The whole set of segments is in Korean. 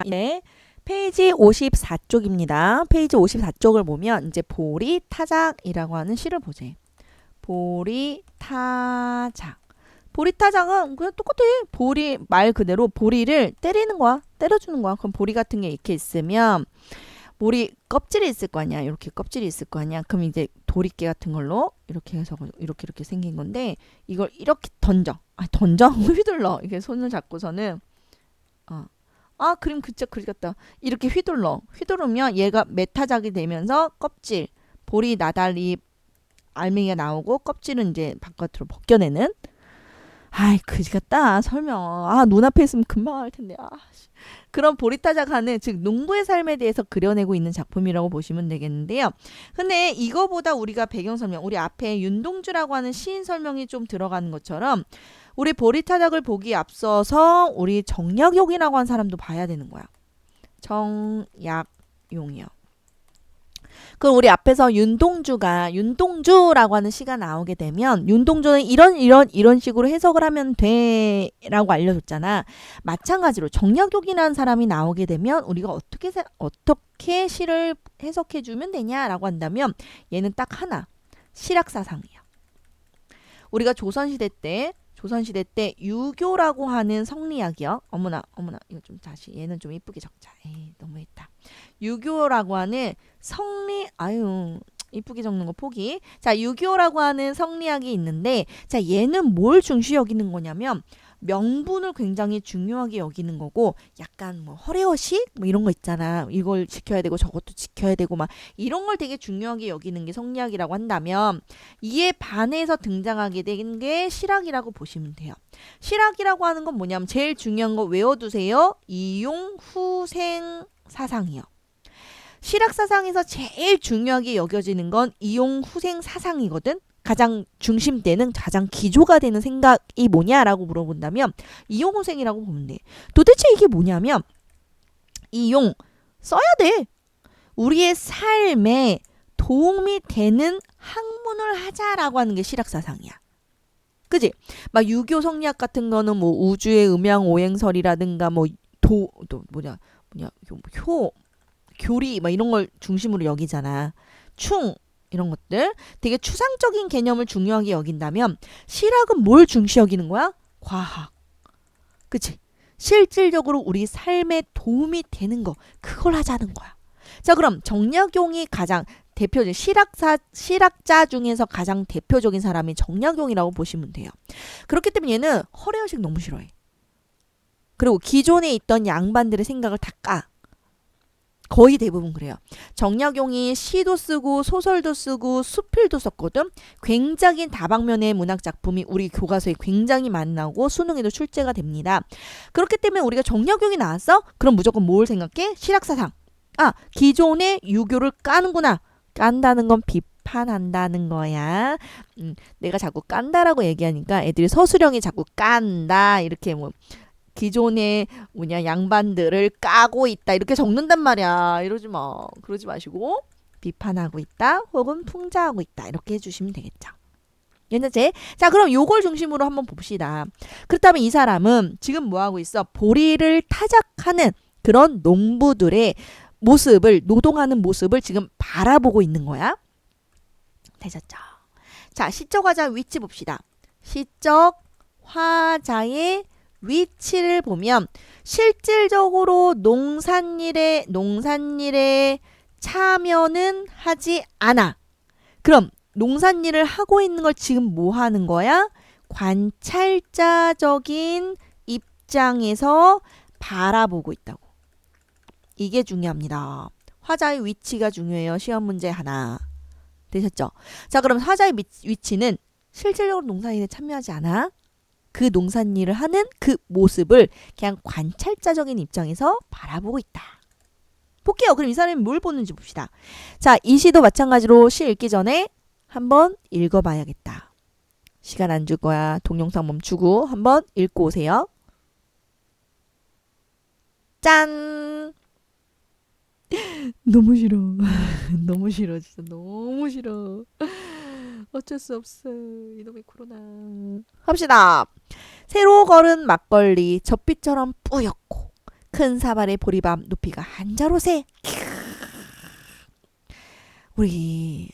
네. 페이지 54쪽입니다. 페이지 54쪽을 보면 이제 보리타작이라고 하는 시를 보재. 보리타작. 보리타작은 그냥 똑같아. 보리 말 그대로 보리를 때리는 거야. 때려주는 거야. 그럼 보리 같은 게 이렇게 있으면 보리 껍질이 있을 거 아니야. 이렇게 껍질이 있을 거 아니야. 그럼 이제 도리깨 같은 걸로 이렇게 해서 이렇게 생긴 건데 이걸 이렇게 던져. 던져? 휘둘러. 이렇게 손을 잡고서는 그림 진짜 그리겠다. 이렇게 휘둘러. 휘두르면 얘가 메타작이 되면서 껍질, 보리 나달리 알맹이가 나오고 껍질은 이제 바깥으로 벗겨내는. 그지 같다. 설명. 눈앞에 있으면 금방 할 텐데. 그런 보리타작하는 즉 농부의 삶에 대해서 그려내고 있는 작품이라고 보시면 되겠는데요. 근데 이거보다 우리가 배경 설명, 우리 앞에 윤동주라고 하는 시인 설명이 좀 들어가는 것처럼 우리 보리타작을 보기 앞서서 우리 정약용이라고 하는 사람도 봐야 되는 거야. 정약용이요. 그럼 우리 앞에서 윤동주라고 하는 시가 나오게 되면 윤동주는 이런 식으로 해석을 하면 돼라고 알려줬잖아. 마찬가지로 정약용이라는 사람이 나오게 되면 우리가 어떻게 시를 해석해 주면 되냐라고 한다면 얘는 딱 하나. 실학사상이야. 우리가 조선시대 때 유교라고 하는 성리학이요. 어머나 이거 좀 다시 얘는 좀 이쁘게 적자. 너무했다. 유교라고 하는 이쁘게 적는 거 포기. 자, 유교라고 하는 성리학이 있는데 자, 얘는 뭘 중시 여기는 거냐면 명분을 굉장히 중요하게 여기는 거고 약간 뭐 허례허식 뭐 이런 거 있잖아. 이걸 지켜야 되고 저것도 지켜야 되고 막 이런 걸 되게 중요하게 여기는 게 성리학이라고 한다면 이에 반해서 등장하게 된 게 실학이라고 보시면 돼요. 실학이라고 하는 건 뭐냐면 제일 중요한 거 외워두세요. 이용후생 사상이요. 실학사상에서 제일 중요하게 여겨지는 건 이용후생 사상이거든. 가장 중심되는 가장 기조가 되는 생각이 뭐냐라고 물어본다면 이용후생이라고 보면 돼. 도대체 이게 뭐냐면 이용 써야 돼. 우리의 삶에 도움이 되는 학문을 하자라고 하는 게 실학사상이야. 그지? 막 유교 성리학 같은 거는 뭐 우주의 음양오행설이라든가 교리 막 이런 걸 중심으로 여기잖아. 이런 것들 되게 추상적인 개념을 중요하게 여긴다면 실학은 뭘 중시 여기는 거야? 과학. 그치? 실질적으로 우리 삶에 도움이 되는 거 그걸 하자는 거야. 자, 그럼 정약용이 가장 대표적인 실학자 중에서 가장 대표적인 사람이 정약용이라고 보시면 돼요. 그렇기 때문에 얘는 허례허식 너무 싫어해. 그리고 기존에 있던 양반들의 생각을 다 까. 거의 대부분 그래요. 정약용이 시도 쓰고 소설도 쓰고 수필도 썼거든. 굉장히 다방면의 문학 작품이 우리 교과서에 굉장히 많이 나오고 수능에도 출제가 됩니다. 그렇기 때문에 우리가 정약용이 나왔어? 그럼 무조건 뭘 생각해? 실학사상. 기존의 유교를 까는구나. 깐다는 건 비판한다는 거야. 내가 자꾸 깐다라고 얘기하니까 애들이 서술형이 자꾸 깐다 이렇게 기존의 양반들을 까고 있다 이렇게 적는단 말이야. 이러지 마. 그러지 마시고 비판하고 있다 혹은 풍자하고 있다 이렇게 해주시면 되겠죠. 괜찮지? 자, 그럼 요걸 중심으로 한번 봅시다. 그렇다면 이 사람은 지금 뭐하고 있어? 보리를 타작하는 그런 농부들의 모습을 노동하는 모습을 지금 바라보고 있는 거야. 되셨죠? 자, 시적 화자 위치 봅시다. 시적 화자의 위치를 보면 실질적으로 농산일에 참여는 하지 않아. 그럼 농산일을 하고 있는 걸 지금 뭐 하는 거야? 관찰자적인 입장에서 바라보고 있다고. 이게 중요합니다. 화자의 위치가 중요해요. 시험 문제 하나. 되셨죠? 자, 그럼 화자의 위치는 실질적으로 농산일에 참여하지 않아. 그 농산일을 하는 그 모습을 그냥 관찰자적인 입장에서 바라보고 있다. 볼게요. 그럼 이 사람이 뭘 보는지 봅시다. 자, 이 시도 마찬가지로 시 읽기 전에 한번 읽어봐야겠다. 시간 안 줄 거야. 동영상 멈추고 한번 읽고 오세요. 짠! 너무 싫어. 너무 싫어. 진짜 너무 싫어. 어쩔 수 없어. 이놈의 코로나. 합시다. 새로 걸은 막걸리 젖빛처럼 뿌옇고 큰 사발에 보리밥 높이가 한 자로세. 우리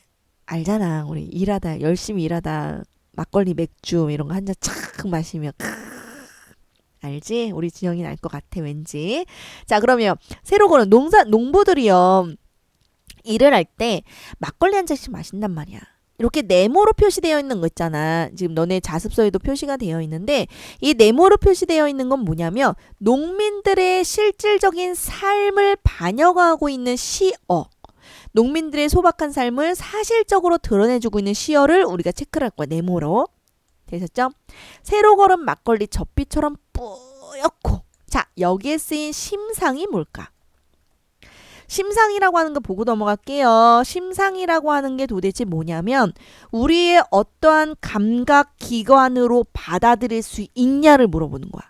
알잖아. 우리 일하다 열심히 일하다 막걸리 맥주 이런 거 한 잔 착 마시면 알지? 우리 진영이는 알 것 같아 왠지. 자 그러면 새로 고른 농부들이요 일을 할 때 막걸리 한 잔씩 마신단 말이야. 이렇게 네모로 표시되어 있는 거 있잖아. 지금 너네 자습서에도 표시가 되어 있는데 이 네모로 표시되어 있는 건 뭐냐면 농민들의 실질적인 삶을 반영하고 있는 시어. 농민들의 소박한 삶을 사실적으로 드러내주고 있는 시어를 우리가 체크를 할 거야. 네모로. 되셨죠? 새로 걸은 막걸리 젖비처럼 뿌옇고 자 여기에 쓰인 심상이 뭘까? 심상이라고 하는 거 보고 넘어갈게요. 심상이라고 하는 게 도대체 뭐냐면 우리의 어떠한 감각기관으로 받아들일 수 있냐를 물어보는 거야.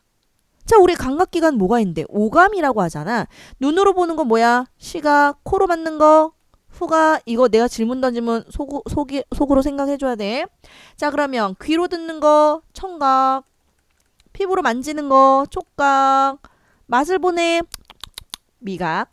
자 우리 감각기관 뭐가 있는데 오감이라고 하잖아. 눈으로 보는 거 뭐야? 시각, 코로 맡는 거, 후각. 이거 내가 질문 던지면 속으로 생각해줘야 돼. 자 그러면 귀로 듣는 거 청각, 피부로 만지는 거 촉각, 맛을 보내 미각.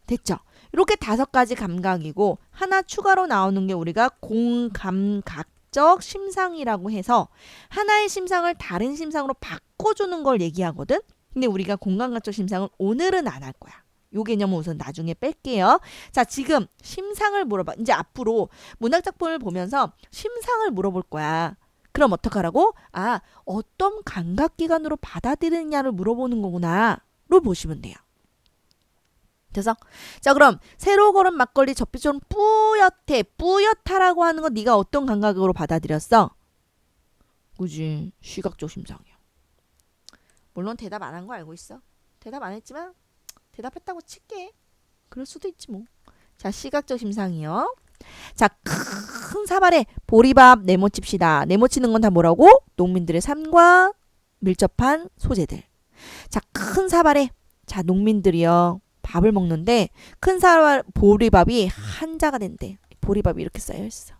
됐죠? 이렇게 5가지 감각이고 하나 추가로 나오는 게 우리가 공감각적 심상이라고 해서 하나의 심상을 다른 심상으로 바꿔주는 걸 얘기하거든. 근데 우리가 공감각적 심상은 오늘은 안 할 거야. 요 개념은 우선 나중에 뺄게요. 자 지금 심상을 물어봐. 이제 앞으로 문학작품을 보면서 심상을 물어볼 거야. 그럼 어떡하라고? 아 어떤 감각기관으로 받아들이느냐를 물어보는 거구나 로 보시면 돼요. 그래서 자 그럼 새로 고른 막걸리 젖비처럼 뿌옇대. 뿌옇다라고 하는 건 네가 어떤 감각으로 받아들였어? 그지 시각적 심상이야. 물론 대답 안 한 거 알고 있어. 대답 안 했지만 대답했다고 칠게. 그럴 수도 있지 뭐. 자 시각적 심상이요. 자 큰 사발에 보리밥 네모칩시다. 네모치는 건 다 뭐라고? 농민들의 삶과 밀접한 소재들. 자 큰 사발에 자 농민들이요 밥을 먹는데 큰 사발 보리밥이 한 자가 된대. 보리밥이 이렇게 쌓여있어.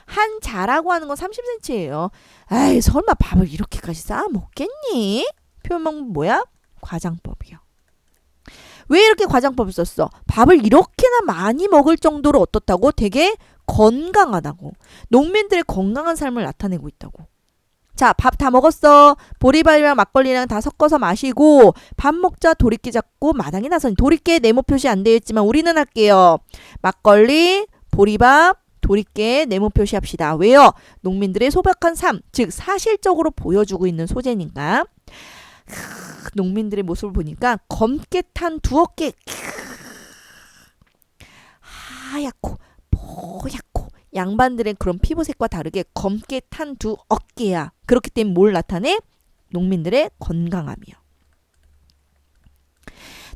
한 자라고 하는 건 30cm예요. 아이 설마 밥을 이렇게까지 쌓아 먹겠니? 표현 방법 뭐야? 과장법이요. 왜 이렇게 과장법을 썼어? 밥을 이렇게나 많이 먹을 정도로 어떻다고? 되게 건강하다고. 농민들의 건강한 삶을 나타내고 있다고. 자, 밥 다 먹었어. 보리밥이랑 막걸리랑 다 섞어서 마시고 밥 먹자 도리깨 잡고 마당에 나서니 도리깨 네모 표시 안 되어 있지만 우리는 할게요. 막걸리, 보리밥, 도리깨 네모 표시합시다. 왜요? 농민들의 소박한 삶, 즉 사실적으로 보여주고 있는 소재니까. 농민들의 모습을 보니까 검게 탄 두 어깨 하얗고 뽀얗고 양반들의 그런 피부색과 다르게 검게 탄 두 어깨야. 그렇기 때문에 뭘 나타내? 농민들의 건강함이요.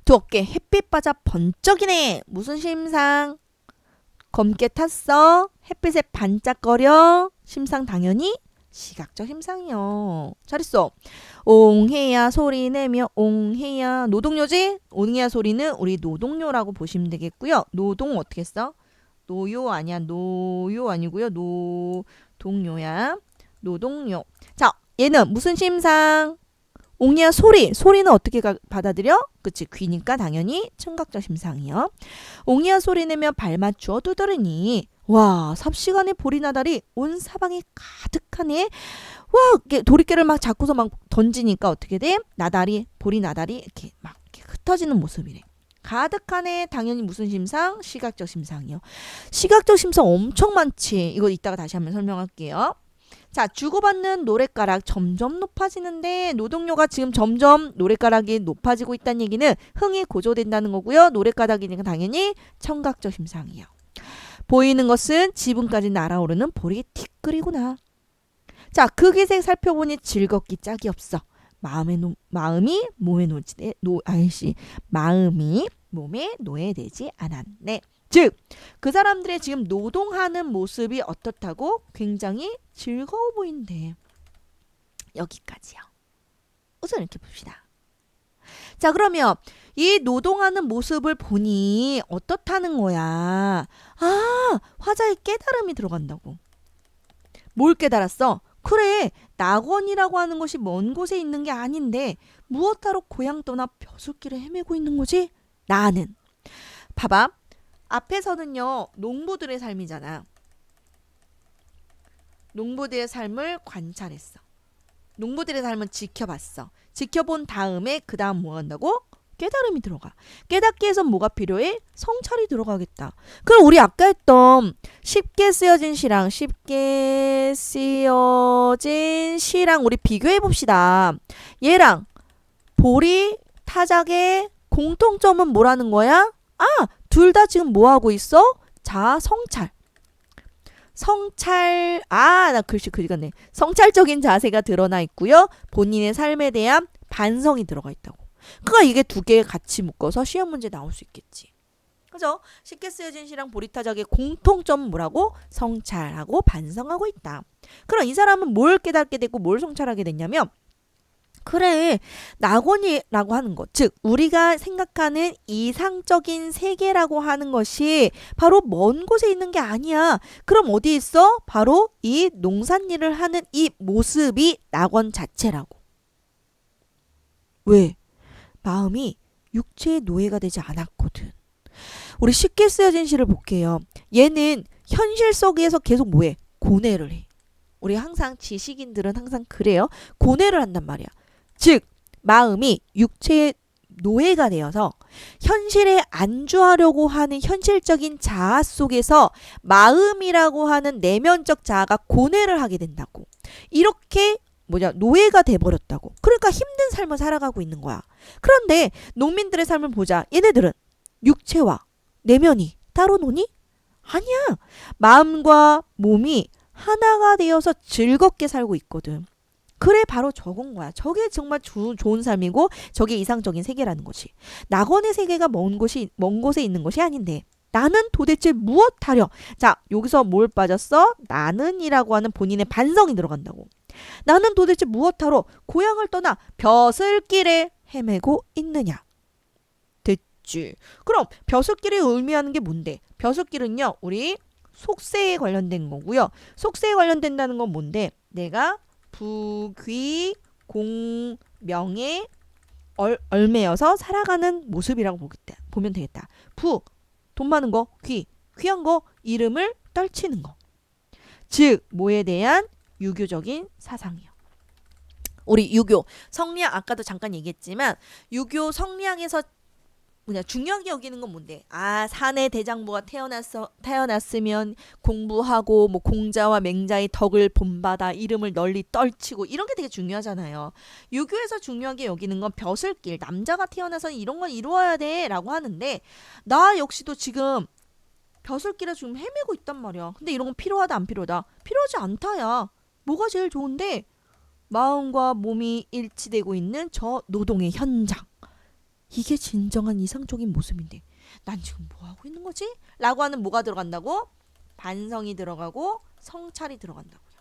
두 어깨 햇빛 받아 번쩍이네. 무슨 심상? 검게 탔어. 햇빛에 반짝거려. 심상 당연히 시각적 심상이요. 잘했어. 옹해야 소리 내며 옹해야 노동요지? 옹해야 소리는 우리 노동요라고 보시면 되겠고요. 노동 어떻게 써? 노요 아니야. 노요 아니고요. 노동요야. 노동요. 자, 얘는 무슨 심상? 옹해야 소리. 소리는 어떻게 받아들여? 그치. 귀니까 당연히 청각적 심상이요. 옹해야 소리 내며 발 맞추어 두드리니 와 삽시간에 보리 나달이 온 사방에 가득하네. 와 도리깨를 막 잡고서 막 던지니까 어떻게 돼? 나달이 보리 나달이 이렇게 막 이렇게 흩어지는 모습이래. 가득하네. 당연히 무슨 심상? 시각적 심상이요. 시각적 심상 엄청 많지. 이거 이따가 다시 한번 설명할게요. 자 주고받는 노랫가락 점점 높아지는데 노동요가 지금 점점 노랫가락이 높아지고 있다는 얘기는 흥이 고조된다는 거고요. 노랫가락이니까 당연히 청각적 심상이요. 보이는 것은 지붕까지 날아오르는 보리 티끌이구나. 자, 그 기색 살펴보니 즐겁기 짝이 없어. 마음이 몸에 노예되지 않았네. 즉, 그 사람들의 지금 노동하는 모습이 어떻다고? 굉장히 즐거워 보인대. 여기까지요. 우선 이렇게 봅시다. 자, 그러면 이 노동하는 모습을 보니 어떻다는 거야? 아, 화자의 깨달음이 들어간다고. 뭘 깨달았어? 그래, 낙원이라고 하는 것이 먼 곳에 있는 게 아닌데 무엇하러 고향 떠나 벼슬길을 헤매고 있는 거지? 나는. 봐봐. 앞에서는요. 농부들의 삶이잖아. 농부들의 삶을 관찰했어. 농부들의 삶은 지켜봤어. 지켜본 다음에 그 다음 뭐 한다고? 깨달음이 들어가. 깨닫기 위해선 뭐가 필요해? 성찰이 들어가겠다. 그럼 우리 아까 했던 쉽게 쓰여진 시랑 우리 비교해 봅시다. 얘랑 보리, 타작의 공통점은 뭐라는 거야? 아, 둘 다 지금 뭐 하고 있어? 자, 나 글씨 그리겠네. 성찰적인 자세가 드러나 있고요. 본인의 삶에 대한 반성이 들어가 있다고. 그러니까 이게 두 개 같이 묶어서 시험 문제 나올 수 있겠지. 그죠? 쉽게 쓰여진 시랑 보리타작의 공통점은 뭐라고? 성찰하고 반성하고 있다. 그럼 이 사람은 뭘 깨닫게 됐고 뭘 성찰하게 됐냐면 그래, 낙원이라고 하는 것, 즉 우리가 생각하는 이상적인 세계라고 하는 것이 바로 먼 곳에 있는 게 아니야. 그럼 어디 있어? 바로 이 농산일을 하는 이 모습이 낙원 자체라고. 왜? 마음이 육체의 노예가 되지 않았거든. 우리 쉽게 쓰여진 시를 볼게요. 얘는 현실 속에서 계속 뭐해? 고뇌를 해. 우리 항상 지식인들은 항상 그래요. 고뇌를 한단 말이야. 즉 마음이 육체의 노예가 되어서 현실에 안주하려고 하는 현실적인 자아 속에서 마음이라고 하는 내면적 자아가 고뇌를 하게 된다고. 이렇게 노예가 돼버렸다고. 그러니까 힘든 삶을 살아가고 있는 거야. 그런데 농민들의 삶을 보자. 얘네들은 육체와 내면이 따로 노니? 아니야. 마음과 몸이 하나가 되어서 즐겁게 살고 있거든. 그래 바로 저건 거야. 저게 정말 좋은 삶이고 저게 이상적인 세계라는 거지. 낙원의 세계가 먼 곳에 있는 것이 아닌데 나는 도대체 무엇하려? 자, 여기서 뭘 빠졌어? 나는이라고 하는 본인의 반성이 들어간다고. 나는 도대체 무엇하러 고향을 떠나 벼슬길에 헤매고 있느냐? 됐지. 그럼 벼슬길이 의미하는 게 뭔데? 벼슬길은요. 우리 속세에 관련된 거고요. 속세에 관련된다는 건 뭔데? 내가 부귀 공명에 얼매여서 살아가는 모습이라고 보면 되겠다. 돈 많은 거, 귀한 거, 이름을 떨치는 거. 즉 뭐에 대한 유교적인 사상이요. 우리 유교 성리학 아까도 잠깐 얘기했지만 유교 성리학에서 중요하게 여기는 건 뭔데? 아, 사내 대장부가 태어났으면 공부하고 뭐 공자와 맹자의 덕을 본받아 이름을 널리 떨치고 이런 게 되게 중요하잖아요. 유교에서 중요하게 여기는 건 벼슬길, 남자가 태어나서는 이런 걸 이루어야 돼라고 하는데 나 역시도 지금 벼슬길에 지금 헤매고 있단 말이야. 근데 이런 건 필요하다 안 필요하다? 필요하지 않다야. 뭐가 제일 좋은데? 마음과 몸이 일치되고 있는 저 노동의 현장. 이게 진정한 이상적인 모습인데 난 지금 뭐하고 있는 거지? 라고 하는 뭐가 들어간다고? 반성이 들어가고 성찰이 들어간다고요.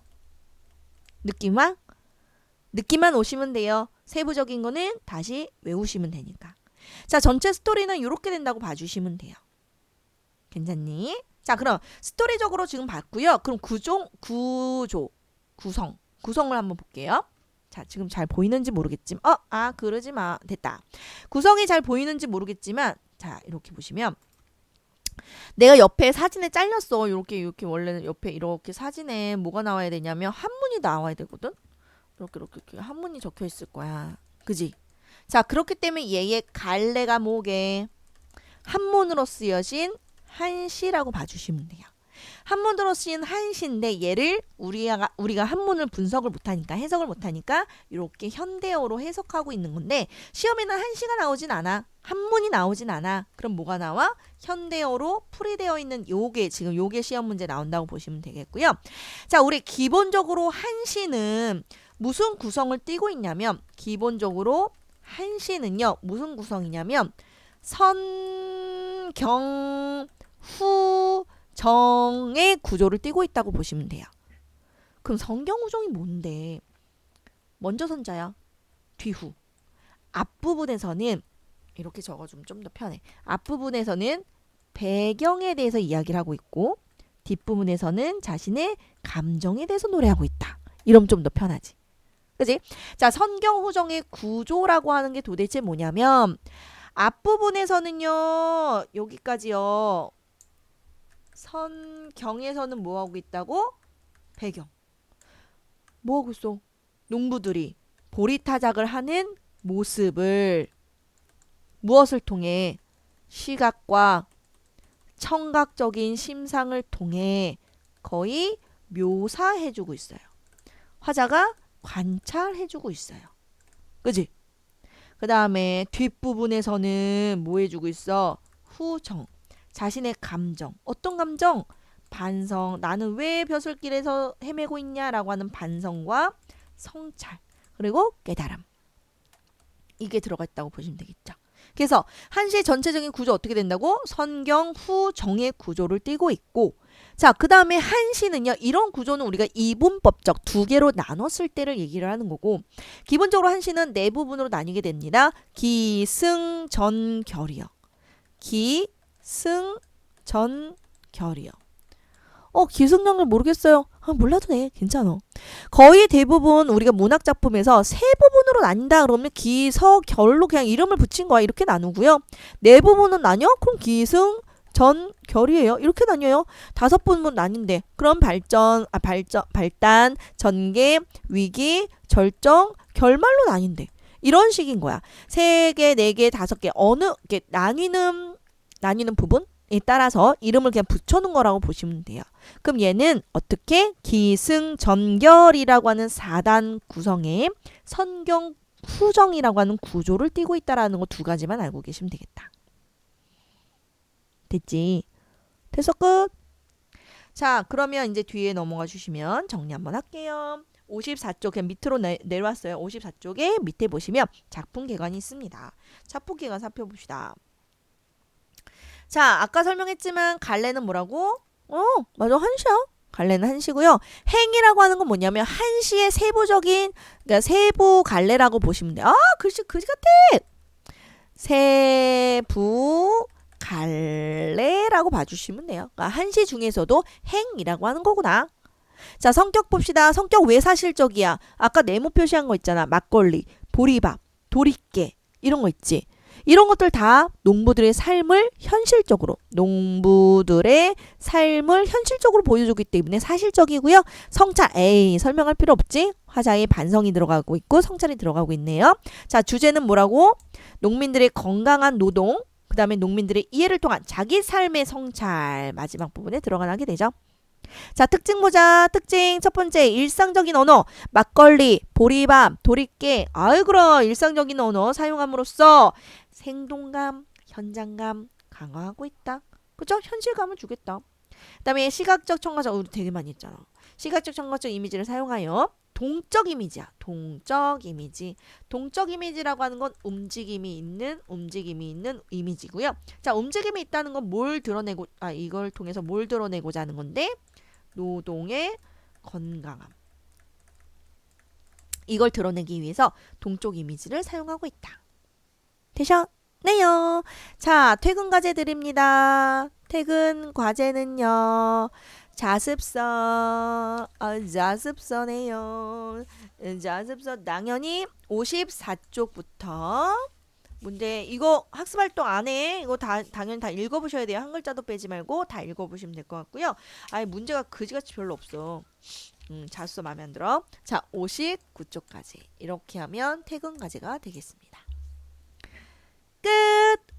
느낌만 오시면 돼요. 세부적인 거는 다시 외우시면 되니까. 자, 전체 스토리는 이렇게 된다고 봐주시면 돼요. 괜찮니? 자, 그럼 스토리적으로 지금 봤고요. 그럼 구성을 한번 볼게요. 자, 지금 잘 보이는지 모르겠지만 그러지 마. 됐다. 구성이 잘 보이는지 모르겠지만 자, 이렇게 보시면 내가 옆에 사진에 잘렸어. 이렇게 원래는 옆에 이렇게 사진에 뭐가 나와야 되냐면 한문이 나와야 되거든. 이렇게 한문이 적혀 있을 거야. 그지? 자, 그렇기 때문에 얘의 갈래가 뭐게? 한문으로 쓰여진 한시라고 봐주시면 돼요. 한문으로 쓰인 한시인데 얘를 우리가 한문을 해석을 못하니까 이렇게 현대어로 해석하고 있는 건데 시험에는 한시가 나오진 않아. 한문이 나오진 않아. 그럼 뭐가 나와? 현대어로 풀이되어 있는 요게 시험 문제 나온다고 보시면 되겠고요. 자, 우리 기본적으로 한시는 무슨 구성을 띠고 있냐면 기본적으로 한시는요. 무슨 구성이냐면 선, 경, 후, 정의 구조를 띠고 있다고 보시면 돼요. 그럼 성경후정이 뭔데? 먼저 선자야. 뒤후. 앞부분에서는 이렇게 적어주면 좀 더 편해. 앞부분에서는 배경에 대해서 이야기를 하고 있고 뒷부분에서는 자신의 감정에 대해서 노래하고 있다. 이러면 좀 더 편하지. 그지? 자, 선경 후정의 구조라고 하는 게 도대체 뭐냐면 앞부분에서는요. 여기까지요. 선경에서는 뭐하고 있다고? 배경. 뭐하고 있어? 농부들이 보리타작을 하는 모습을 무엇을 통해? 시각과 청각적인 심상을 통해 거의 묘사해주고 있어요. 화자가 관찰해주고 있어요. 그지? 그 다음에 뒷부분에서는 뭐 해주고 있어? 후정. 자신의 감정. 어떤 감정? 반성. 나는 왜 벼슬길에서 헤매고 있냐라고 하는 반성과 성찰. 그리고 깨달음. 이게 들어가 있다고 보시면 되겠죠. 그래서 한시의 전체적인 구조 어떻게 된다고? 선경 후정의 구조를 띠고 있고, 자, 그 다음에 한시는요, 이런 구조는 우리가 이분법적 두 개로 나눴을 때를 얘기를 하는 거고, 기본적으로 한시는 네 부분으로 나뉘게 됩니다. 기, 승, 전, 결이요. 기, 승, 전, 결이요. 기승전결 모르겠어요. 몰라도 돼. 괜찮아. 거의 대부분 우리가 문학 작품에서 세 부분으로 나뉜다 그러면 기, 서, 결로 그냥 이름을 붙인 거야. 이렇게 나누고요. 네 부분은 나뉘어? 그럼 기, 승, 전, 결이에요. 이렇게 나뉘어요. 다섯 부분 나뉜데. 그럼 발단, 전개, 위기, 절정, 결말로 나뉜대. 이런 식인 거야. 세 개, 네 개, 다섯 개 어느 게 나뉘는 부분? 에 따라서 이름을 그냥 붙여놓은 거라고 보시면 돼요. 그럼 얘는 어떻게? 기승전결이라고 하는 4단 구성의 선경 후정이라고 하는 구조를 띠고 있다라는 거 두 가지만 알고 계시면 되겠다. 됐지? 됐어? 끝? 자, 그러면 이제 뒤에 넘어가 주시면 정리 한번 할게요. 54쪽 그냥 밑으로 내려왔어요. 54쪽에 밑에 보시면 작품 개관이 있습니다. 작품 개관 살펴봅시다. 자, 아까 설명했지만 갈래는 뭐라고? 맞아. 한시야. 갈래는 한시고요. 행이라고 하는 건 뭐냐면 한시의 세부적인, 그러니까 세부 갈래라고 보시면 돼요. 글씨 그지 같아. 세부 갈래라고 봐주시면 돼요. 그러니까 한시 중에서도 행이라고 하는 거구나. 자, 성격 봅시다. 성격 왜 사실적이야? 아까 네모 표시한 거 있잖아. 막걸리, 보리밥, 도리깨 이런 거 있지. 이런 것들 다 농부들의 삶을 현실적으로 보여주기 때문에 사실적이고요. 성찰 설명할 필요 없지. 화자의 반성이 들어가고 있고 성찰이 들어가고 있네요. 자, 주제는 뭐라고? 농민들의 건강한 노동, 그 다음에 농민들의 이해를 통한 자기 삶의 성찰 마지막 부분에 들어가게 되죠. 자, 특징 보자. 특징 첫 번째 일상적인 언어. 막걸리, 보리밥, 도리깨. 그럼 일상적인 언어 사용함으로써 생동감, 현장감 강화하고 있다. 그죠? 현실감을 주겠다. 그 다음에 시각적, 청각적 우리 되게 많이 했잖아. 시각적, 청각적 이미지를 사용하여 동적 이미지야. 동적 이미지. 동적 이미지라고 하는 건 움직임이 있는 이미지고요. 자, 움직임이 있다는 건 뭘 드러내고 이걸 통해서 뭘 드러내고자 하는 건데 노동의 건강함. 이걸 드러내기 위해서 동적 이미지를 사용하고 있다. 되셨네요. 자, 퇴근 과제 드립니다. 퇴근 과제는요. 자습서. 자습서네요. 자습서 당연히 54쪽부터 문제 이거 학습활동 안 해. 이거 당연히 다 읽어보셔야 돼요. 한 글자도 빼지 말고 다 읽어보시면 될 것 같고요. 문제가 그지같이 별로 없어. 자습서 마음에 안 들어. 자, 59쪽까지 이렇게 하면 퇴근 과제가 되겠습니다. 끝!